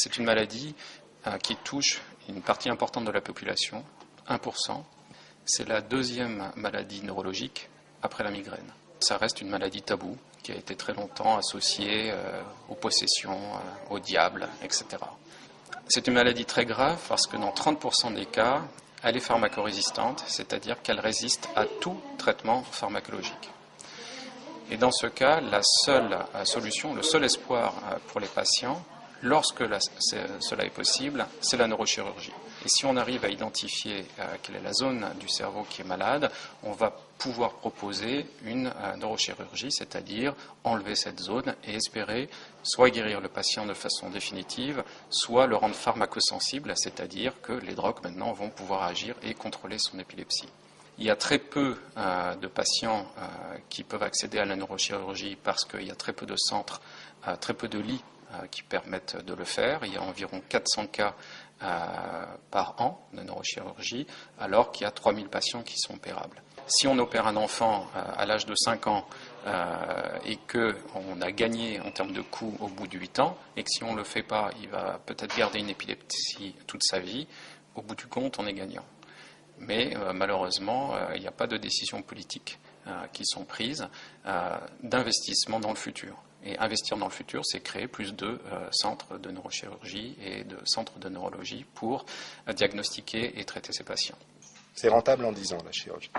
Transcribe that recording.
C'est une maladie qui touche une partie importante de la population, 1%. C'est la deuxième maladie neurologique après la migraine. Ça reste une maladie taboue qui a été très longtemps associée aux possessions, au diable, etc. C'est une maladie très grave parce que dans 30% des cas, elle est pharmacorésistante, c'est-à-dire qu'elle résiste à tout traitement pharmacologique. Et dans ce cas, la seule solution, le seul espoir pour les patients, lorsque cela est possible, c'est la neurochirurgie. Et si on arrive à identifier quelle est la zone du cerveau qui est malade, on va pouvoir proposer une neurochirurgie, c'est-à-dire enlever cette zone et espérer soit guérir le patient de façon définitive, soit le rendre pharmacosensible, c'est-à-dire que les drogues maintenant vont pouvoir agir et contrôler son épilepsie. Il y a très peu de patients qui peuvent accéder à la neurochirurgie parce qu'il y a très peu de centres, très peu de lits qui permettent de le faire. Il y a environ 400 cas par an de neurochirurgie, alors qu'il y a 3000 patients qui sont opérables. Si on opère un enfant à l'âge de 5 ans et qu'on a gagné en termes de coûts au bout de 8 ans, et que si on ne le fait pas, il va peut-être garder une épilepsie toute sa vie, au bout du compte, on est gagnant. Mais malheureusement, il n'y a pas de décisions politiques qui sont prises d'investissement dans le futur. Et investir dans le futur, c'est créer plus de centres de neurochirurgie et de centres de neurologie pour diagnostiquer et traiter ces patients. C'est rentable en 10 ans, la chirurgie.